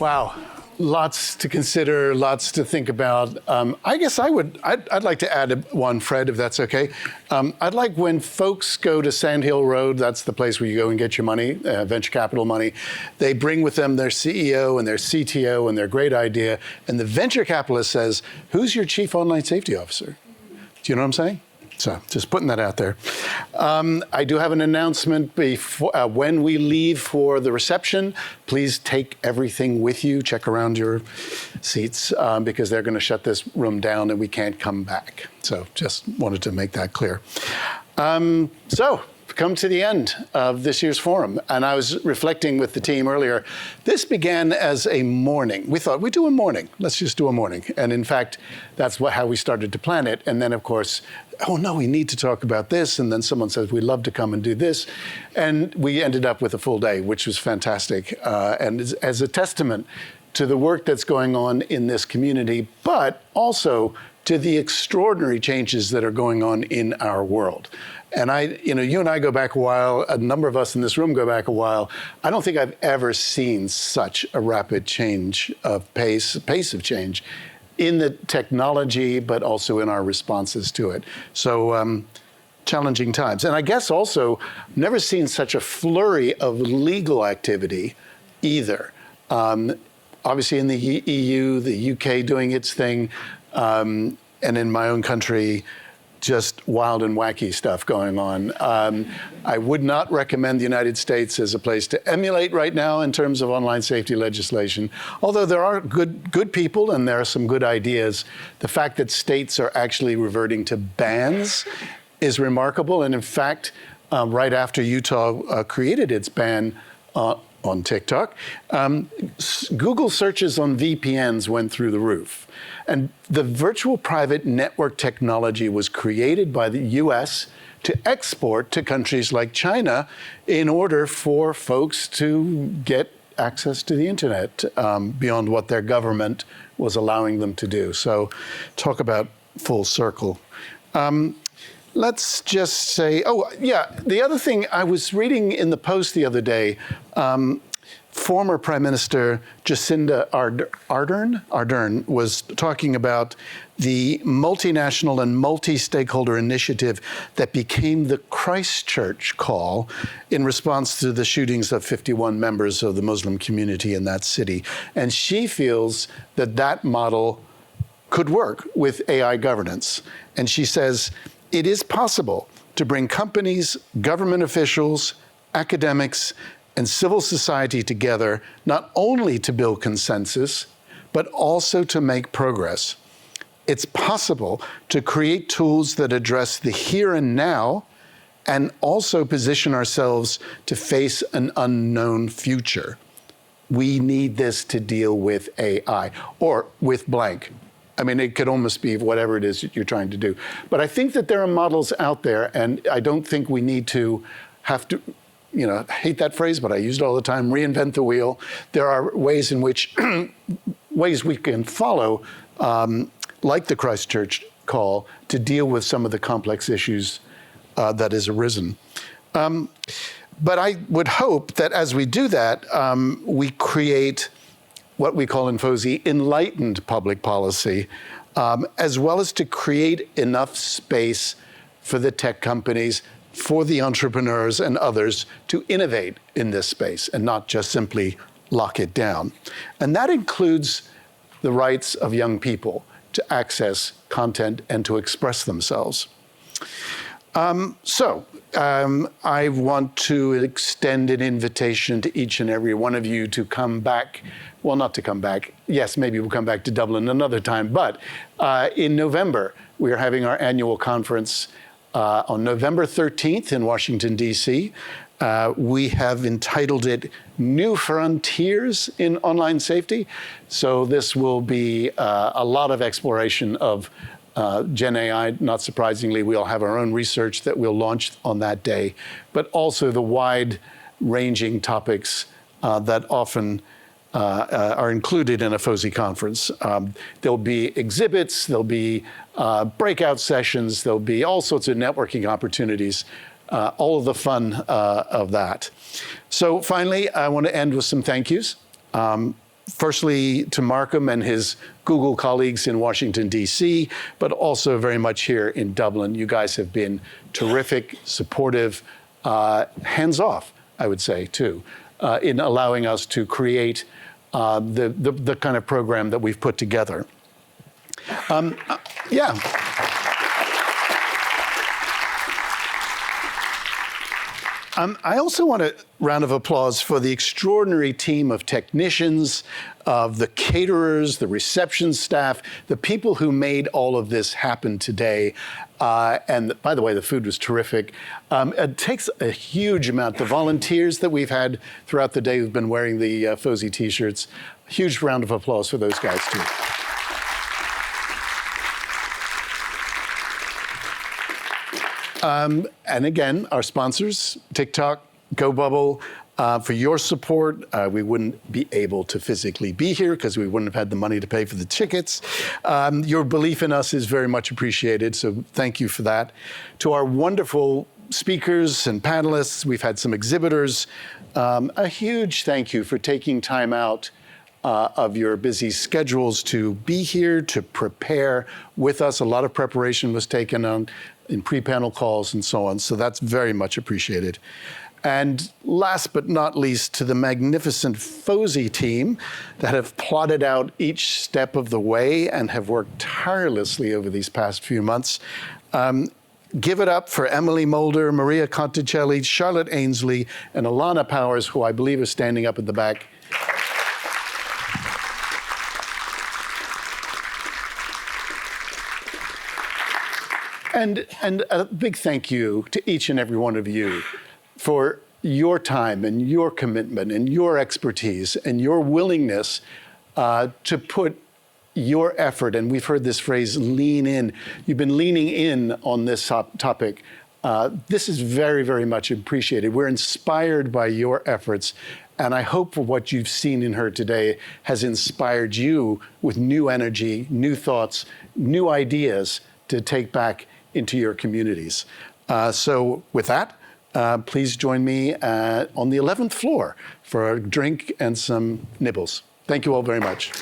Wow. Lots to consider, lots to think about. I guess I'd like to add one, Fred, if that's okay. I'd like when folks go to Sand Hill Road, that's the place where you go and get your money, venture capital money, they bring with them their CEO and their CTO and their great idea, and the venture capitalist says, who's your chief online safety officer? Do you know what I'm saying? So just putting that out there. I do have an announcement before when we leave for the reception. Please take everything with you. Check around your seats because they're going to shut this room down and we can't come back. So just wanted to make that clear. So come to the end of this year's forum. And I was reflecting with the team earlier. This began as a morning. We thought we'd do a morning. Let's just do a morning. And in fact, that's how we started to plan it. And then, of course, oh no, we need to talk about this. And then someone says, we'd love to come and do this. And we ended up with a full day, which was fantastic. And as a testament to the work that's going on in this community, but also to the extraordinary changes that are going on in our world. And you and I go back a while, a number of us in this room go back a while. I don't think I've ever seen such a rapid change of pace of change in the technology, but also in our responses to it. So challenging times. And I guess also, never seen such a flurry of legal activity either. Obviously in the EU, the UK doing its thing, and in my own country, just wild and wacky stuff going on. I would not recommend the United States as a place to emulate right now in terms of online safety legislation. Although there are good people and there are some good ideas, the fact that states are actually reverting to bans is remarkable. And in fact, right after Utah created its ban on TikTok, Google searches on VPNs went through the roof. And the virtual private network technology was created by the US to export to countries like China in order for folks to get access to the internet beyond what their government was allowing them to do. So talk about full circle. Let's just say, oh yeah, the other thing I was reading in the Post the other day, former Prime Minister Jacinda Ardern was talking about the multinational and multi-stakeholder initiative that became the Christchurch call in response to the shootings of 51 members of the Muslim community in that city. And she feels that that model could work with AI governance. And she says, it is possible to bring companies, government officials, academics, and civil society together, not only to build consensus, but also to make progress. It's possible to create tools that address the here and now, and also position ourselves to face an unknown future. We need this to deal with AI, or with blank. I mean, it could almost be whatever it is that you're trying to do. But I think that there are models out there, and I don't think we need to have to, I hate that phrase, but I use it all the time, reinvent the wheel. There are ways in which, ways we can follow, like the Christchurch call, to deal with some of the complex issues that has arisen. But I would hope that as we do that, we create what we call in FOSI enlightened public policy, as well as to create enough space for the tech companies, for the entrepreneurs and others to innovate in this space and not just simply lock it down. And that includes the rights of young people to access content and to express themselves. I want to extend an invitation to each and every one of you to come back. Well, not to come back. Yes, maybe we'll come back to Dublin another time. But in November, we are having our annual conference on November 13th in Washington, D.C. We have entitled it New Frontiers in Online Safety. So this will be a lot of exploration of Gen AI. Not surprisingly, we'll have our own research that we'll launch on that day, but also the wide-ranging topics that often are included in a FOSI conference. There'll be exhibits, there'll be breakout sessions, there'll be all sorts of networking opportunities, all of the fun of that. So finally, I want to end with some thank yous. Firstly, to Markham and his Google colleagues in Washington, D.C., but also very much here in Dublin. You guys have been terrific, supportive, hands-off, I would say, too, in allowing us to create the kind of program that we've put together. Yeah. I also want a round of applause for the extraordinary team of technicians, of the caterers, the reception staff, the people who made all of this happen today. And by the way, the food was terrific. It takes a huge amount. The volunteers that we've had throughout the day who've been wearing the FOSI t-shirts, huge round of applause for those guys too. And again, our sponsors, TikTok, GoBubble, for your support. We wouldn't be able to physically be here because we wouldn't have had the money to pay for the tickets. Your belief in us is very much appreciated, so thank you for that. To our wonderful speakers and panelists, we've had some exhibitors. A huge thank you for taking time out of your busy schedules to be here, to prepare with us. A lot of preparation was taken on in pre-panel calls and so on, so that's very much appreciated. And last but not least, to the magnificent FOSI team that have plotted out each step of the way and have worked tirelessly over these past few months. Give it up for Emily Mulder, Maria Conticelli, Charlotte Ainsley, and Alana Powers, who I believe is standing up at the back. And a big thank you to each and every one of you for your time and your commitment and your expertise and your willingness to put your effort, and we've heard this phrase, lean in. You've been leaning in on this topic. This is very, very much appreciated. We're inspired by your efforts, and I hope what you've seen in her today has inspired you with new energy, new thoughts, new ideas to take back into your communities. So with that, please join me on the 11th floor for a drink and some nibbles. Thank you all very much.